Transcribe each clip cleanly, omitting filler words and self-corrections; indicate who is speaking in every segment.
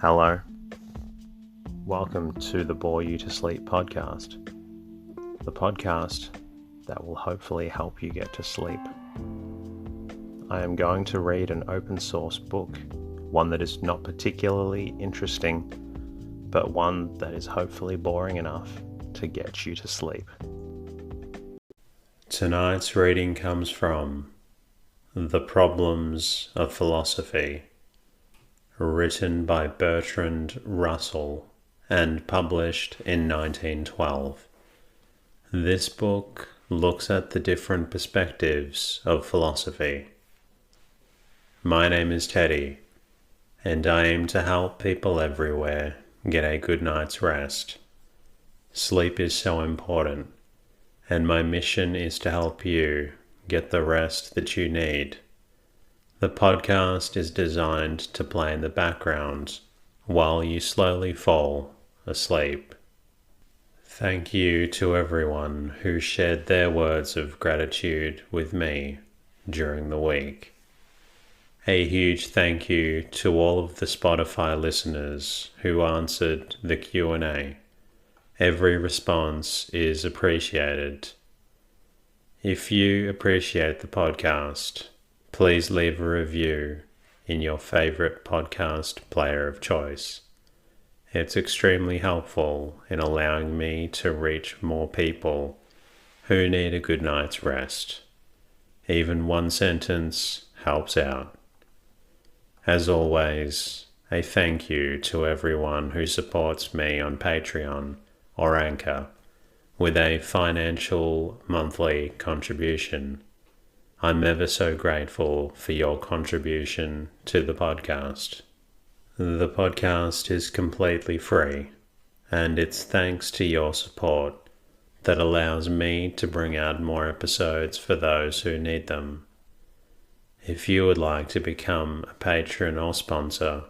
Speaker 1: Hello. Welcome to the Bore You to Sleep podcast. The podcast that will hopefully help you get to sleep. I am going to read an open source book, one that is not particularly interesting, but one that is hopefully boring enough to get you to sleep. Tonight's reading comes from The Problems of Philosophy, written by Bertrand Russell and published in 1912. This book looks at the different perspectives of philosophy. My name is Teddy, and I aim to help people everywhere get a good night's rest. Sleep is so important, and my mission is to help you get the rest that you need. The podcast is designed to play in the background while you slowly fall asleep. Thank you to everyone who shared their words of gratitude with me during the week. A huge thank you to all of the Spotify listeners who answered the Q&A. Every response is appreciated. If you appreciate the podcast, please leave a review in your favorite podcast player of choice. It's extremely helpful in allowing me to reach more people who need a good night's rest. Even one sentence helps out. As always, a thank you to everyone who supports me on Patreon or Anchor with a financial monthly contribution. I'm ever so grateful for your contribution to the podcast. The podcast is completely free, and it's thanks to your support that allows me to bring out more episodes for those who need them. If you would like to become a patron or sponsor,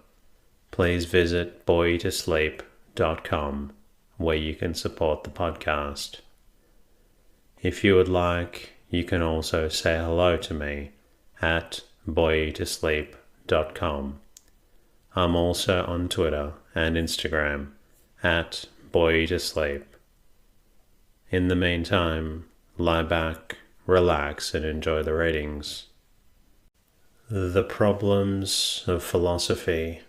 Speaker 1: please visit boreyoutosleep.com where you can support the podcast. If you would like, you can also say hello to me at boreyoutosleep.com. I'm also on Twitter and Instagram at boreyoutosleep. In the meantime, lie back, relax, and enjoy the readings. The Problems of Philosophy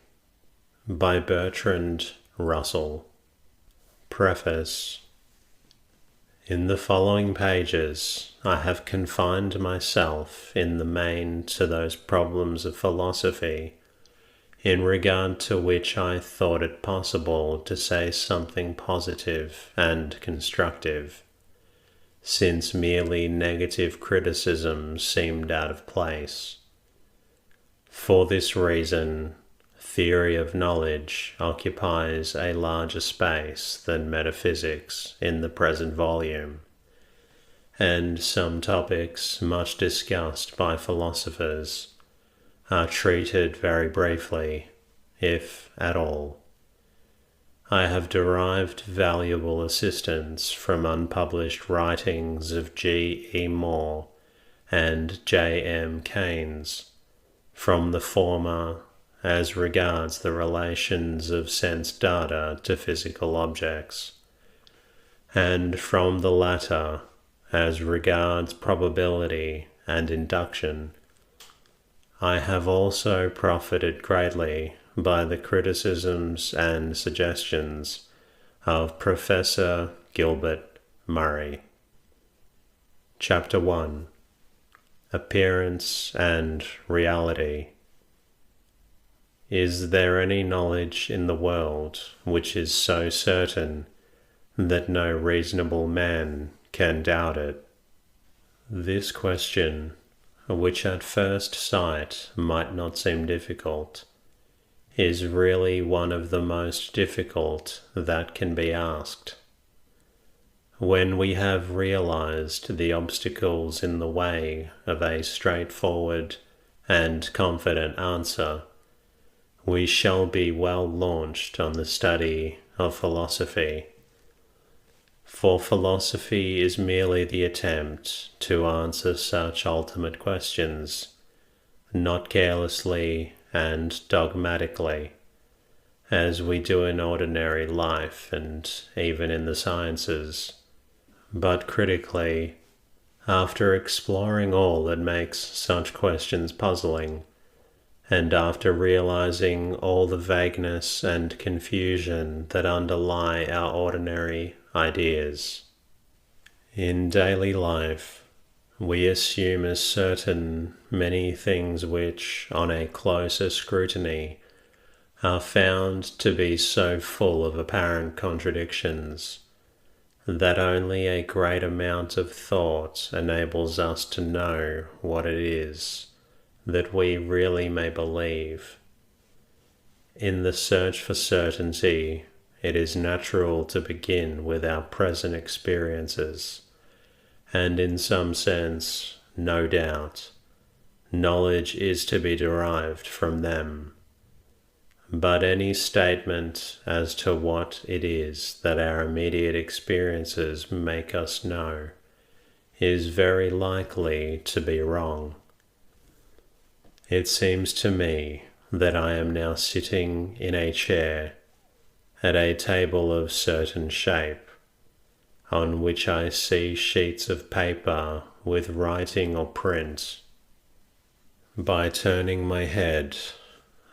Speaker 1: by Bertrand Russell. Preface. In the following pages, I have confined myself in the main to those problems of philosophy in regard to which I thought it possible to say something positive and constructive, since merely negative criticism seemed out of place. For this reason, theory of knowledge occupies a larger space than metaphysics in the present volume, and some topics much discussed by philosophers are treated very briefly, if at all. I have derived valuable assistance from unpublished writings of G. E. Moore and J. M. Keynes, from the former as regards the relations of sense data to physical objects, and from the latter as regards probability and induction. I have also profited greatly by the criticisms and suggestions of Professor Gilbert Murray. Chapter 1. Appearance and Reality. Is there any knowledge in the world which is so certain that no reasonable man can doubt it? This question, which at first sight might not seem difficult, is really one of the most difficult that can be asked. When we have realized the obstacles in the way of a straightforward and confident answer, we shall be well launched on the study of philosophy. For philosophy is merely the attempt to answer such ultimate questions, not carelessly and dogmatically, as we do in ordinary life and even in the sciences. But critically, after exploring all that makes such questions puzzling, and after realizing all the vagueness and confusion that underlie our ordinary ideas, in daily life, we assume as certain many things which, on a closer scrutiny, are found to be so full of apparent contradictions that only a great amount of thought enables us to know what it is that we really may believe. In the search for certainty, it is natural to begin with our present experiences, and in some sense, no doubt, knowledge is to be derived from them. But any statement as to what it is that our immediate experiences make us know is very likely to be wrong. It seems to me that I am now sitting in a chair at a table of certain shape, on which I see sheets of paper with writing or print. By turning my head,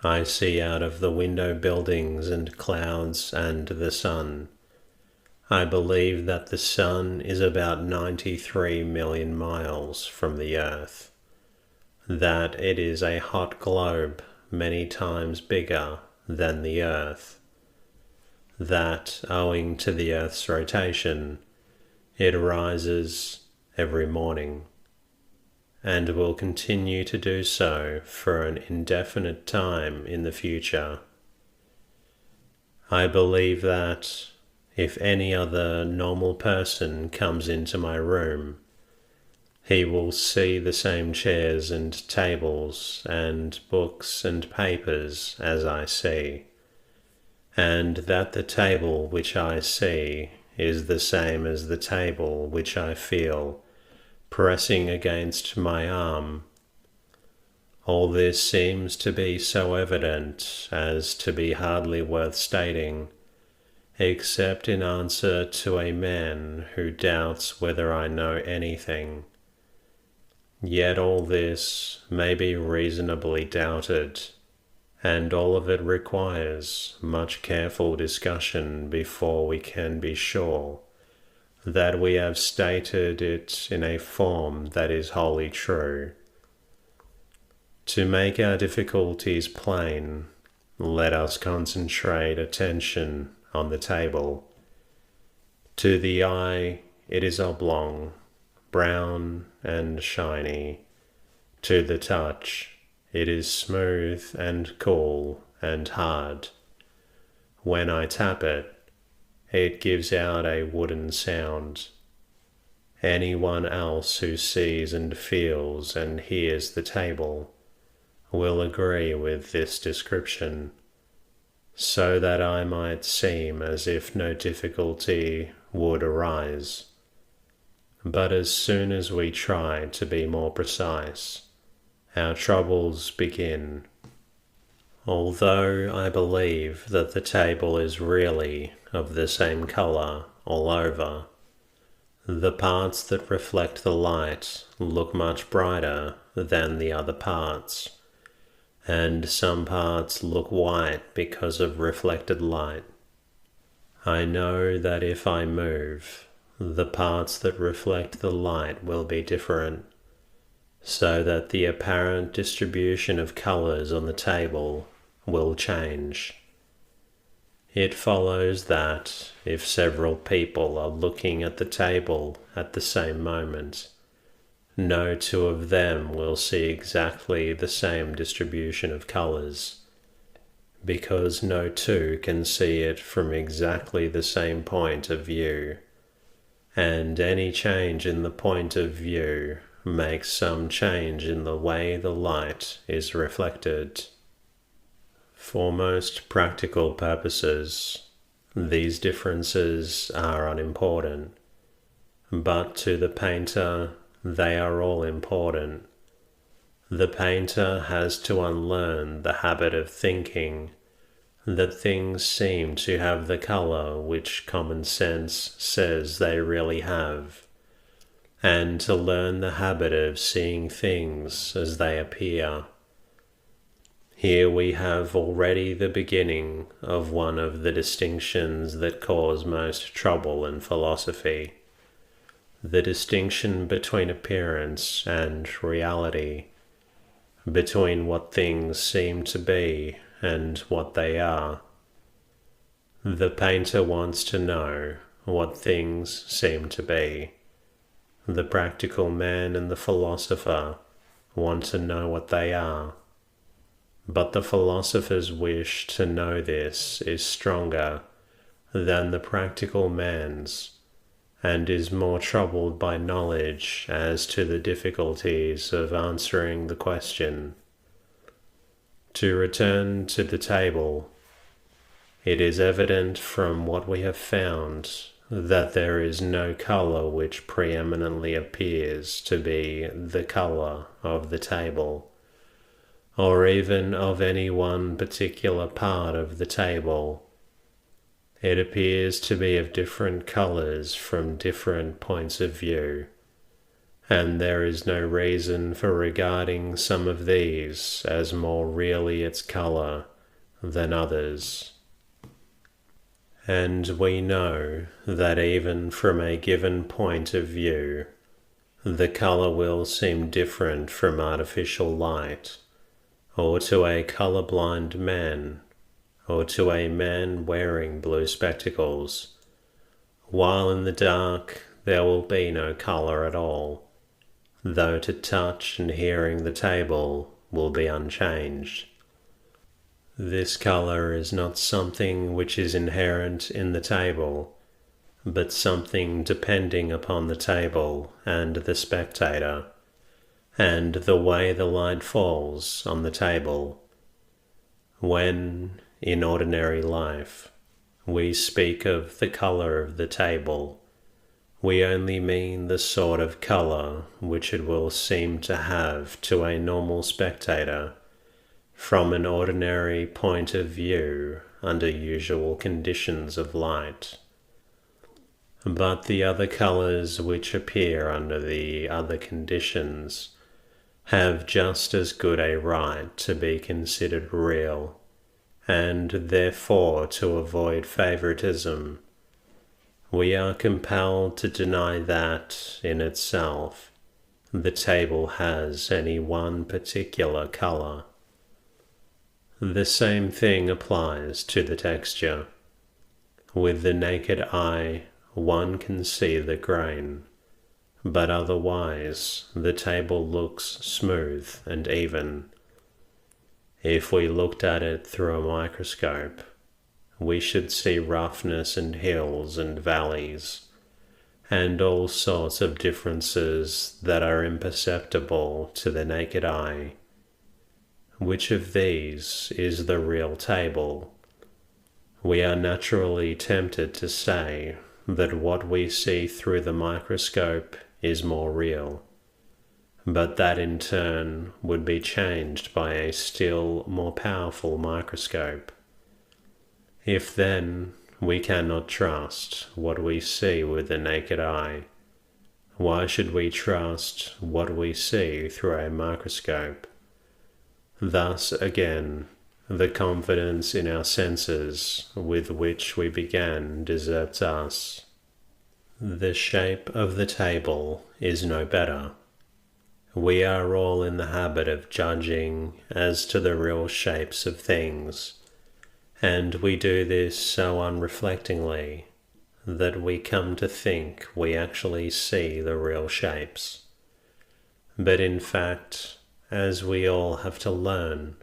Speaker 1: I see out of the window buildings and clouds and the sun. I believe that the sun is about 93 million miles from the earth, that it is a hot globe many times bigger than the earth, that, owing to the earth's rotation, it rises every morning, and will continue to do so for an indefinite time in the future. I believe that if any other normal person comes into my room, he will see the same chairs and tables and books and papers as I see, and that the table which I see is the same as the table which I feel pressing against my arm. All this seems to be so evident as to be hardly worth stating, except in answer to a man who doubts whether I know anything. Yet all this may be reasonably doubted, and all of it requires much careful discussion before we can be sure that we have stated it in a form that is wholly true. To make our difficulties plain, let us concentrate attention on the table. To the eye, it is oblong, brown and shiny. To the touch, it is smooth and cool and hard. When I tap it, it gives out a wooden sound. Anyone else who sees and feels and hears the table will agree with this description, so that I might seem as if no difficulty would arise. But as soon as we try to be more precise, our troubles begin. Although I believe that the table is really of the same color all over, the parts that reflect the light look much brighter than the other parts, and some parts look white because of reflected light. I know that if I move, the parts that reflect the light will be different, so that the apparent distribution of colors on the table will change. It follows that if several people are looking at the table at the same moment, no two of them will see exactly the same distribution of colors, because no two can see it from exactly the same point of view, and any change in the point of view makes some change in the way the light is reflected. For most practical purposes, these differences are unimportant, but to the painter they are all important. The painter has to unlearn the habit of thinking that things seem to have the color which common sense says they really have, and to learn the habit of seeing things as they appear. Here we have already the beginning of one of the distinctions that cause most trouble in philosophy, the distinction between appearance and reality, between what things seem to be and what they are. The painter wants to know what things seem to be. The practical man and the philosopher want to know what they are. But the philosopher's wish to know this is stronger than the practical man's, and is more troubled by knowledge as to the difficulties of answering the question. To return to the table, it is evident from what we have found that there is no color which preeminently appears to be the color of the table, or even of any one particular part of the table. It appears to be of different colors from different points of view, and there is no reason for regarding some of these as more really its color than others. And we know that even from a given point of view, the color will seem different from artificial light, or to a colorblind man, or to a man wearing blue spectacles, while in the dark there will be no color at all, though to touch and hearing the table will be unchanged. This color is not something which is inherent in the table, but something depending upon the table and the spectator, and the way the light falls on the table. When, in ordinary life, we speak of the color of the table, we only mean the sort of color which it will seem to have to a normal spectator from an ordinary point of view under usual conditions of light. But the other colors which appear under the other conditions have just as good a right to be considered real, and therefore to avoid favoritism, we are compelled to deny that, in itself, the table has any one particular color. The same thing applies to the texture. With the naked eye, one can see the grain, but otherwise the table looks smooth and even. If we looked at it through a microscope, we should see roughness and hills and valleys, and all sorts of differences that are imperceptible to the naked eye. Which of these is the real table? We are naturally tempted to say that what we see through the microscope is more real, but that in turn would be changed by a still more powerful microscope. If then we cannot trust what we see with the naked eye, why should we trust what we see through a microscope? Thus again, the confidence in our senses with which we began deserts us. The shape of the table is no better. We are all in the habit of judging as to the real shapes of things, and we do this so unreflectingly that we come to think we actually see the real shapes. But in fact, as we all have to learn,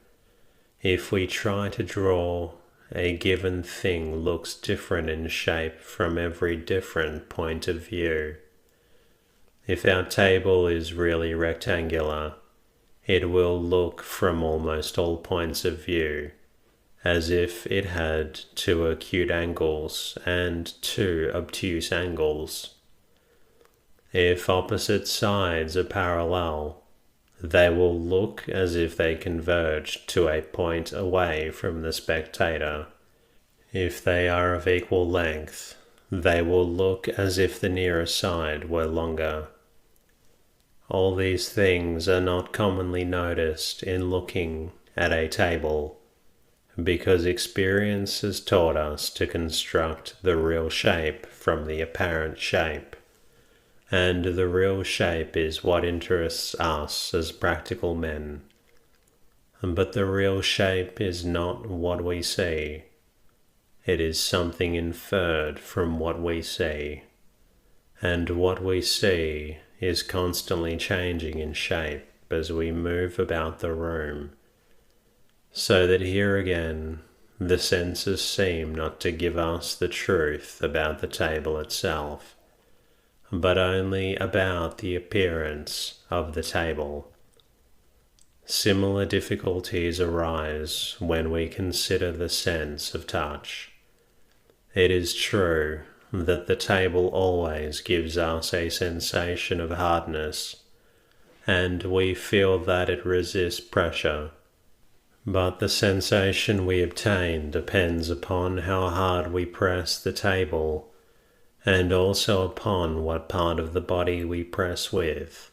Speaker 1: if we try to draw, a given thing looks different in shape from every different point of view. If our table is really rectangular, it will look from almost all points of view as if it had two acute angles and two obtuse angles. If opposite sides are parallel, they will look as if they converged to a point away from the spectator, if they are of equal length, they will look as if the nearer side were longer. All these things are not commonly noticed in looking at a table, because experience has taught us to construct the real shape from the apparent shape, and the real shape is what interests us as practical men. But the real shape is not what we see. It is something inferred from what we see, and what we see is constantly changing in shape as we move about the room, so that here again the senses seem not to give us the truth about the table itself, but only about the appearance of the table. Similar difficulties arise when we consider the sense of touch. It is true that the table always gives us a sensation of hardness, and we feel that it resists pressure. But the sensation we obtain depends upon how hard we press the table, and also upon what part of the body we press with.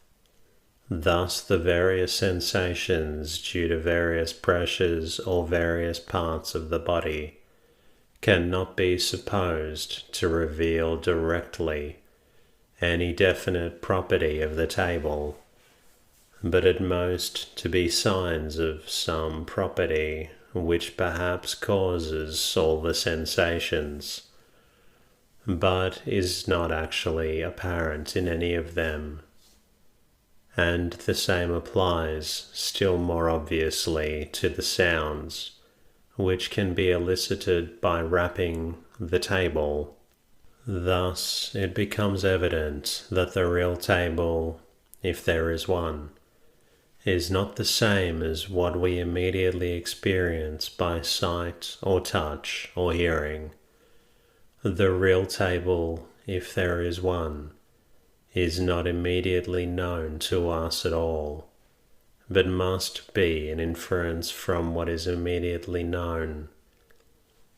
Speaker 1: Thus the various sensations due to various pressures or various parts of the body cannot be supposed to reveal directly any definite property of the table, but at most to be signs of some property which perhaps causes all the sensations, but is not actually apparent in any of them. And the same applies still more obviously to the sounds, which can be elicited by rapping the table. Thus it becomes evident that the real table, if there is one, is not the same as what we immediately experience by sight or touch or hearing. The real table, if there is one, is not immediately known to us at all, but must be an inference from what is immediately known.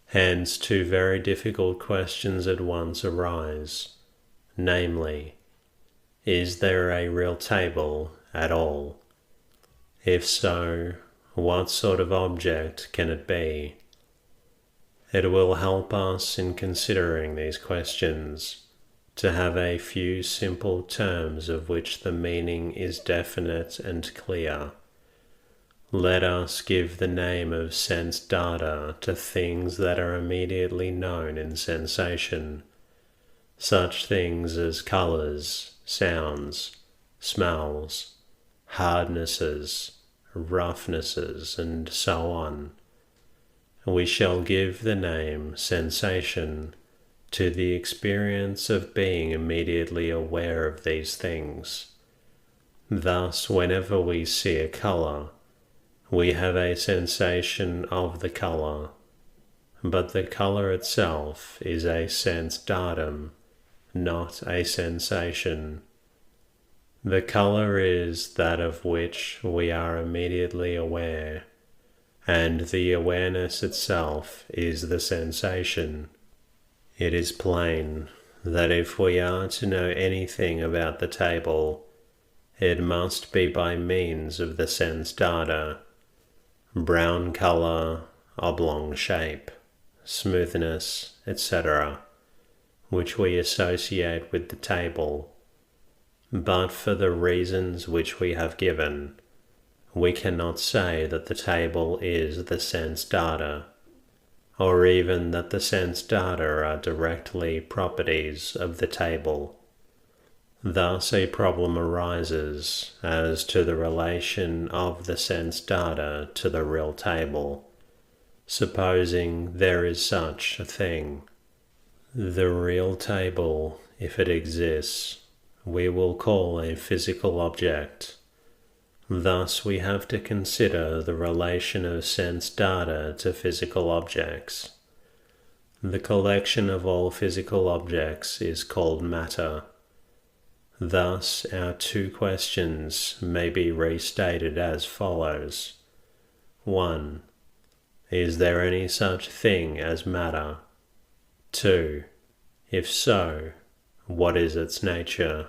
Speaker 1: Hence two very difficult questions at once arise, namely, is there a real table at all? If so, what sort of object can it be? It will help us in considering these questions to have a few simple terms of which the meaning is definite and clear. Let us give the name of sense data to things that are immediately known in sensation, such things as colors, sounds, smells, hardnesses, roughnesses, and so on. We shall give the name sensation to the experience of being immediately aware of these things. Thus, whenever we see a color, we have a sensation of the color, but the color itself is a sense datum, not a sensation. The color is that of which we are immediately aware, and the awareness itself is the sensation. It is plain that if we are to know anything about the table, it must be by means of the sense data: brown color, oblong shape, smoothness, etc., which we associate with the table. But for the reasons which we have given, we cannot say that the table is the sense data, or even that the sense data are directly properties of the table. Thus a problem arises as to the relation of the sense data to the real table, supposing there is such a thing. The real table, if it exists, we will call a physical object. Thus we have to consider the relation of sense data to physical objects. The collection of all physical objects is called matter. Thus our two questions may be restated as follows. 1. Is there any such thing as matter? 2. If so, what is its nature?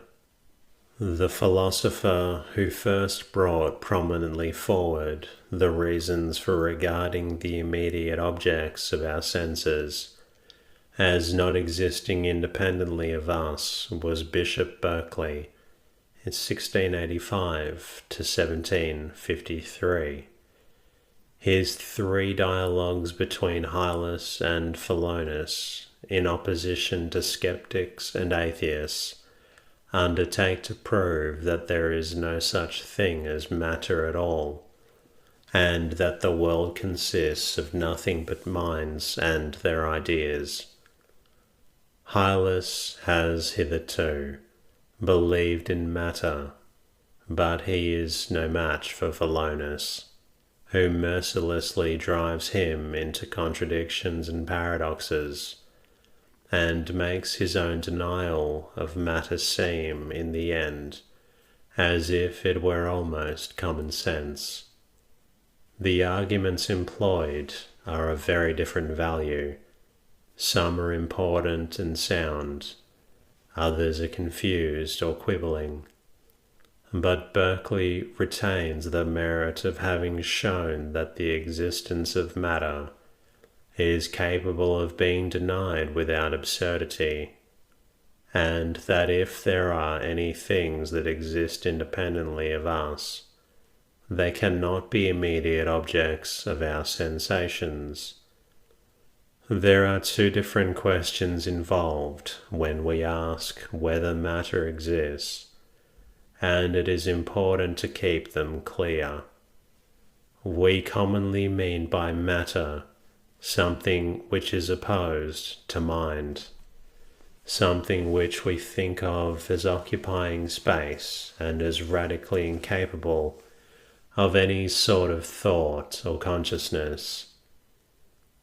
Speaker 1: The philosopher who first brought prominently forward the reasons for regarding the immediate objects of our senses as not existing independently of us was Bishop Berkeley in 1685 to 1753. His 3 dialogues between Hylas and Philonous, in opposition to skeptics and atheists, undertake to prove that there is no such thing as matter at all, and that the world consists of nothing but minds and their ideas. Hylas has hitherto believed in matter, but he is no match for Philonous, who mercilessly drives him into contradictions and paradoxes, and makes his own denial of matter seem, in the end, as if it were almost common sense. The arguments employed are of very different value. Some are important and sound, others are confused or quibbling. But Berkeley retains the merit of having shown that the existence of matter is capable of being denied without absurdity, and that if there are any things that exist independently of us, they cannot be immediate objects of our sensations. There are 2 different questions involved when we ask whether matter exists, and it is important to keep them clear. We commonly mean by matter something which is opposed to mind, something which we think of as occupying space and as radically incapable of any sort of thought or consciousness.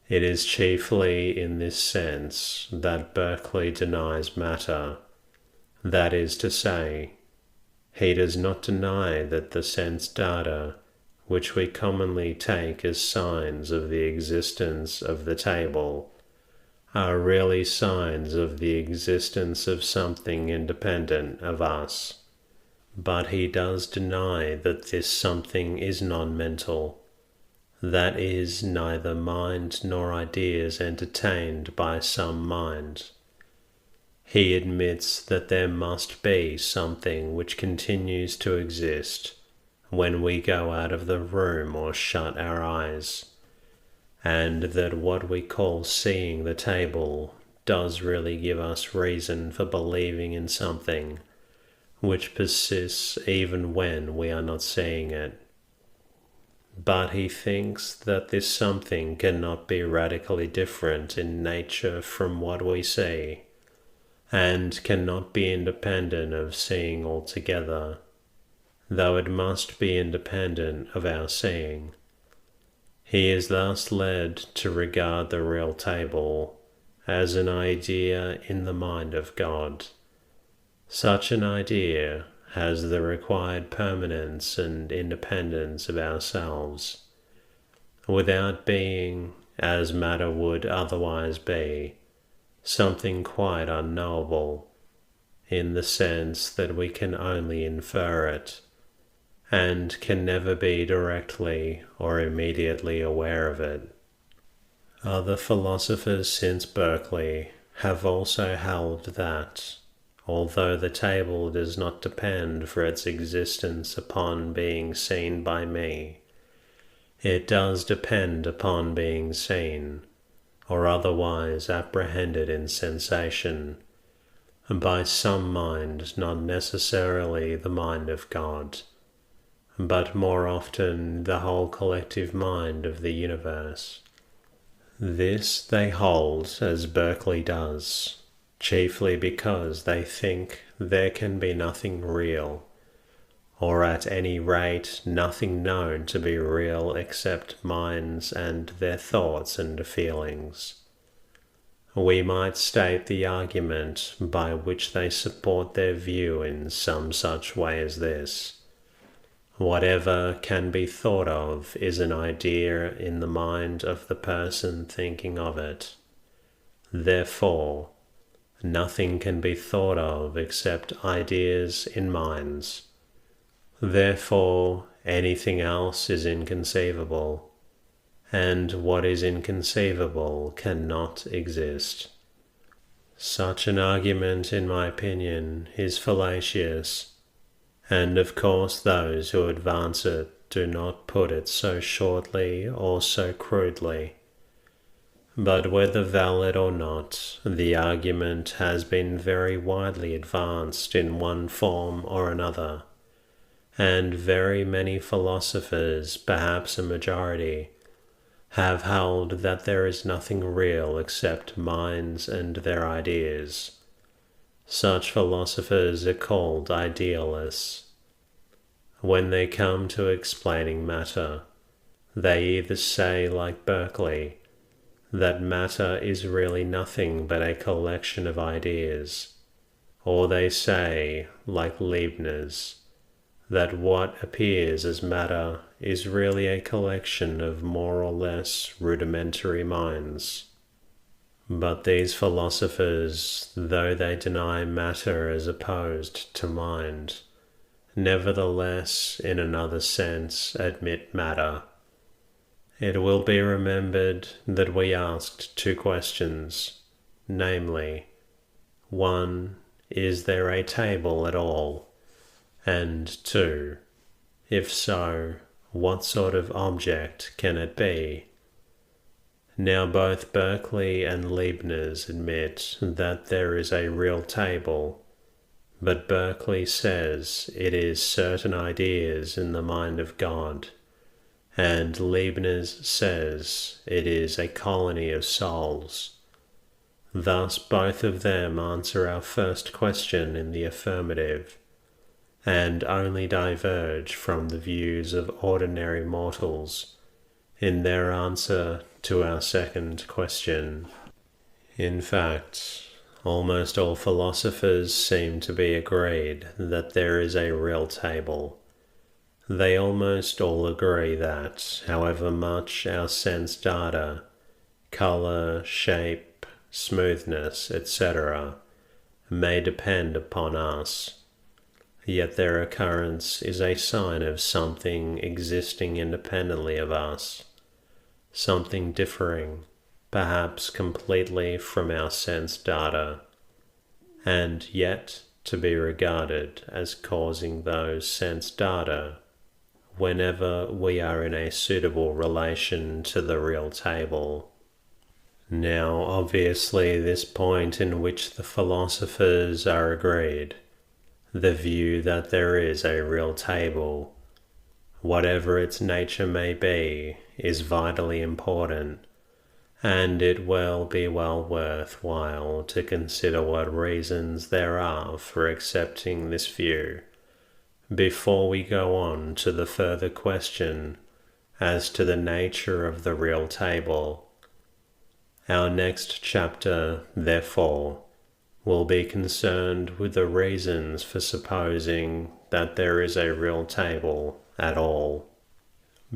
Speaker 1: It is chiefly in this sense that Berkeley denies matter. That is to say, he does not deny that the sense data, which we commonly take as signs of the existence of the table, are really signs of the existence of something independent of us. But he does deny that this something is non-mental, that is, neither mind nor ideas entertained by some mind. He admits that there must be something which continues to exist when we go out of the room or shut our eyes, and that what we call seeing the table does really give us reason for believing in something which persists even when we are not seeing it. But he thinks that this something cannot be radically different in nature from what we see, and cannot be independent of seeing altogether, though it must be independent of our seeing. He is thus led to regard the real table as an idea in the mind of God. Such an idea has the required permanence and independence of ourselves, without being, as matter would otherwise be, something quite unknowable, in the sense that we can only infer it, and can never be directly or immediately aware of it. Other philosophers since Berkeley have also held that, although the table does not depend for its existence upon being seen by me, it does depend upon being seen, or otherwise apprehended in sensation, by some mind, not necessarily the mind of God, but more often the whole collective mind of the universe. This they hold as Berkeley does, chiefly because they think there can be nothing real, or at any rate nothing known to be real except minds and their thoughts and feelings. We might state the argument by which they support their view in some such way as this. Whatever can be thought of is an idea in the mind of the person thinking of it. Therefore, nothing can be thought of except ideas in minds. Therefore, anything else is inconceivable, and what is inconceivable cannot exist. Such an argument, in my opinion, is fallacious, and of course those who advance it do not put it so shortly or so crudely. But whether valid or not, the argument has been very widely advanced in one form or another, and very many philosophers, perhaps a majority, have held that there is nothing real except minds and their ideas. Such philosophers are called idealists. When they come to explaining matter, they either say, like Berkeley, that matter is really nothing but a collection of ideas, or they say, like Leibniz, that what appears as matter is really a collection of more or less rudimentary minds. But these philosophers, though they deny matter as opposed to mind, nevertheless, in another sense, admit matter. It will be remembered that we asked two questions, namely, 1. Is there a table at all? And 2. If so, what sort of object can it be? Now both Berkeley and Leibniz admit that there is a real table, but Berkeley says it is certain ideas in the mind of God, and Leibniz says it is a colony of souls. Thus both of them answer our first question in the affirmative, and only diverge from the views of ordinary mortals in their answer to our second question. In fact, almost all philosophers seem to be agreed that there is a real table. They almost all agree that, however much our sense data, color, shape, smoothness, etc., may depend upon us, yet their occurrence is a sign of something existing independently of us, something differing, perhaps completely from our sense data, and yet to be regarded as causing those sense data whenever we are in a suitable relation to the real table. Now, obviously, this point in which the philosophers are agreed, the view that there is a real table, whatever its nature may be, is vitally important, and it will be well worthwhile to consider what reasons there are for accepting this view, before we go on to the further question as to the nature of the real table. Our next chapter, therefore, will be concerned with the reasons for supposing that there is a real table at all.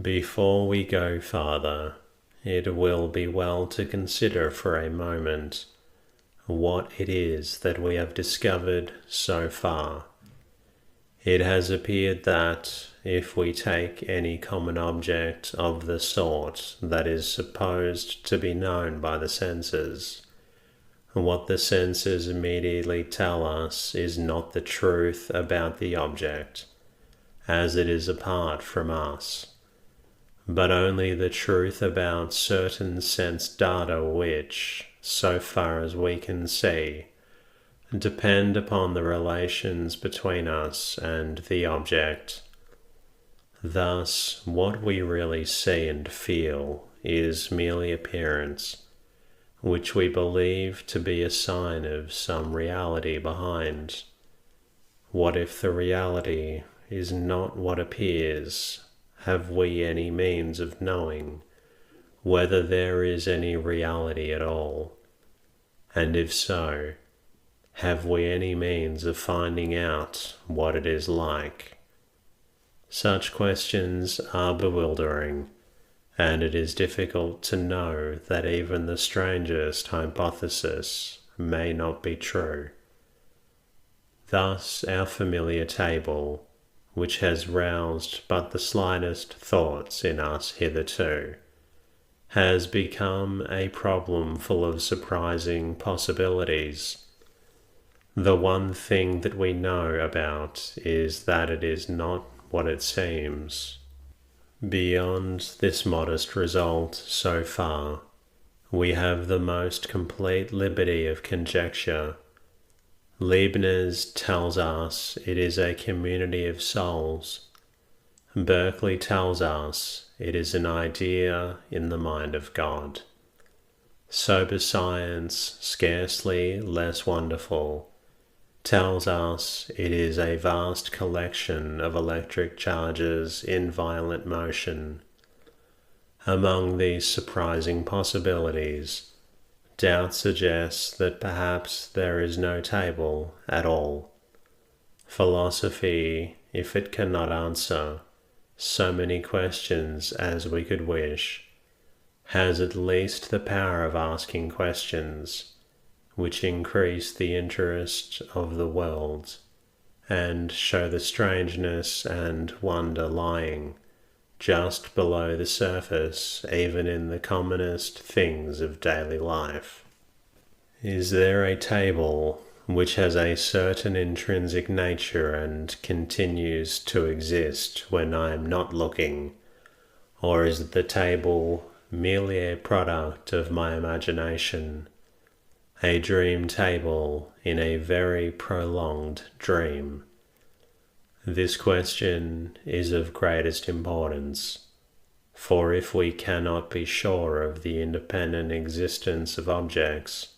Speaker 1: Before we go farther, it will be well to consider for a moment what it is that we have discovered so far. It has appeared that, if we take any common object of the sort that is supposed to be known by the senses, what the senses immediately tell us is not the truth about the object, as it is apart from us, but only the truth about certain sense data which, so far as we can see, depend upon the relations between us and the object. Thus, what we really see and feel is merely appearance, which we believe to be a sign of some reality behind. What if the reality is not what appears? Have we any means of knowing whether there is any reality at all? And if so, have we any means of finding out what it is like? Such questions are bewildering, and it is difficult to know that even the strangest hypothesis may not be true. Thus our familiar table, which has roused but the slightest thoughts in us hitherto, has become a problem full of surprising possibilities. The one thing that we know about is that it is not what it seems. Beyond this modest result so far, we have the most complete liberty of conjecture. Leibniz tells us it is a community of souls. Berkeley tells us it is an idea in the mind of God. Sober science, scarcely less wonderful, tells us it is a vast collection of electric charges in violent motion. Among these surprising possibilities, doubt suggests that perhaps there is no table at all. Philosophy, if it cannot answer so many questions as we could wish, has at least the power of asking questions which increase the interest of the world and show the strangeness and wonder lying just below the surface, even in the commonest things of daily life. Is there a table which has a certain intrinsic nature and continues to exist when I am not looking, or is the table merely a product of my imagination, a dream table in a very prolonged dream? This question is of greatest importance, for if we cannot be sure of the independent existence of objects,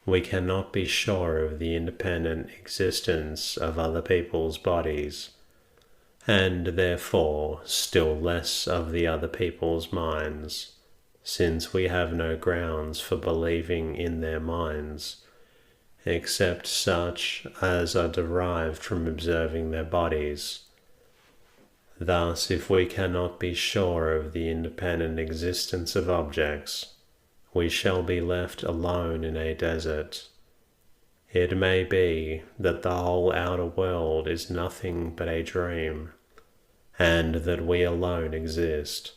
Speaker 1: we cannot be sure of the independent existence of other people's bodies, and therefore still less of the other people's minds, since we have no grounds for believing in their minds, except such as are derived from observing their bodies. Thus, if we cannot be sure of the independent existence of objects, we shall be left alone in a desert. It may be that the whole outer world is nothing but a dream, and that we alone exist.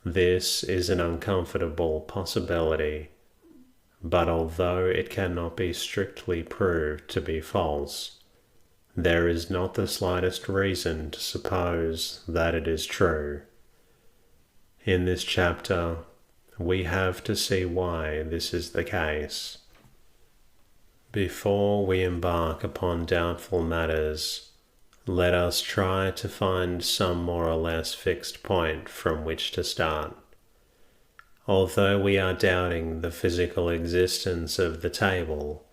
Speaker 1: This is an uncomfortable possibility, but although it cannot be strictly proved to be false, there is not the slightest reason to suppose that it is true. In this chapter, we have to see why this is the case. Before we embark upon doubtful matters, let us try to find some more or less fixed point from which to start. Although we are doubting the physical existence of the table,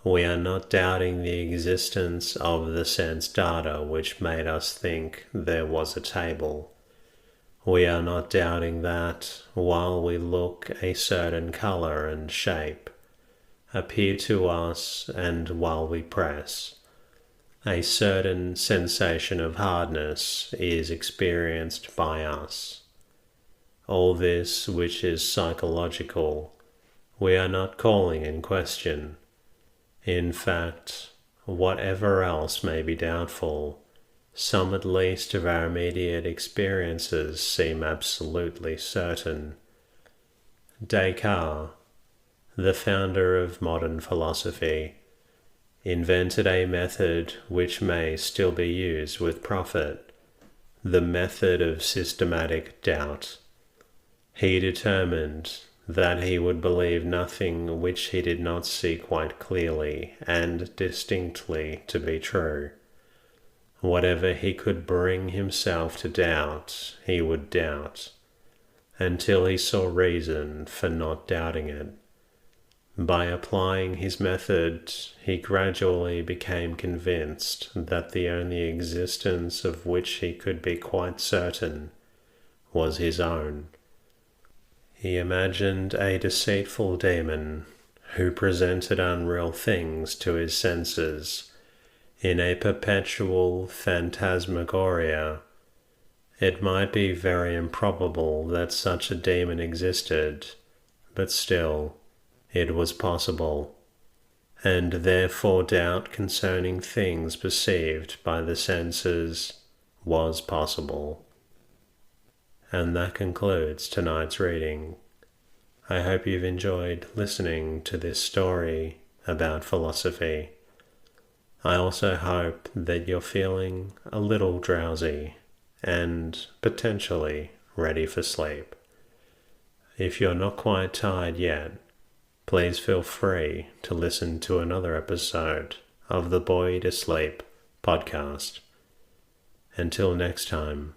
Speaker 1: we are not doubting the existence of the sense data which made us think there was a table. We are not doubting that, while we look, a certain color and shape appear to us, and while we press, a certain sensation of hardness is experienced by us. All this which is psychological, we are not calling in question. In fact, whatever else may be doubtful, some at least of our immediate experiences seem absolutely certain. Descartes, the founder of modern philosophy, invented a method which may still be used with profit, the method of systematic doubt. He determined that he would believe nothing which he did not see quite clearly and distinctly to be true. Whatever he could bring himself to doubt, he would doubt, until he saw reason for not doubting it. By applying his method, he gradually became convinced that the only existence of which he could be quite certain was his own. He imagined a deceitful demon who presented unreal things to his senses, in a perpetual phantasmagoria, it might be very improbable that such a demon existed, but still, it was possible, and therefore doubt concerning things perceived by the senses was possible. And that concludes tonight's reading. I hope you've enjoyed listening to this story about philosophy. I also hope that you're feeling a little drowsy and potentially ready for sleep. If you're not quite tired yet, please feel free to listen to another episode of the Boy to Sleep podcast. Until next time,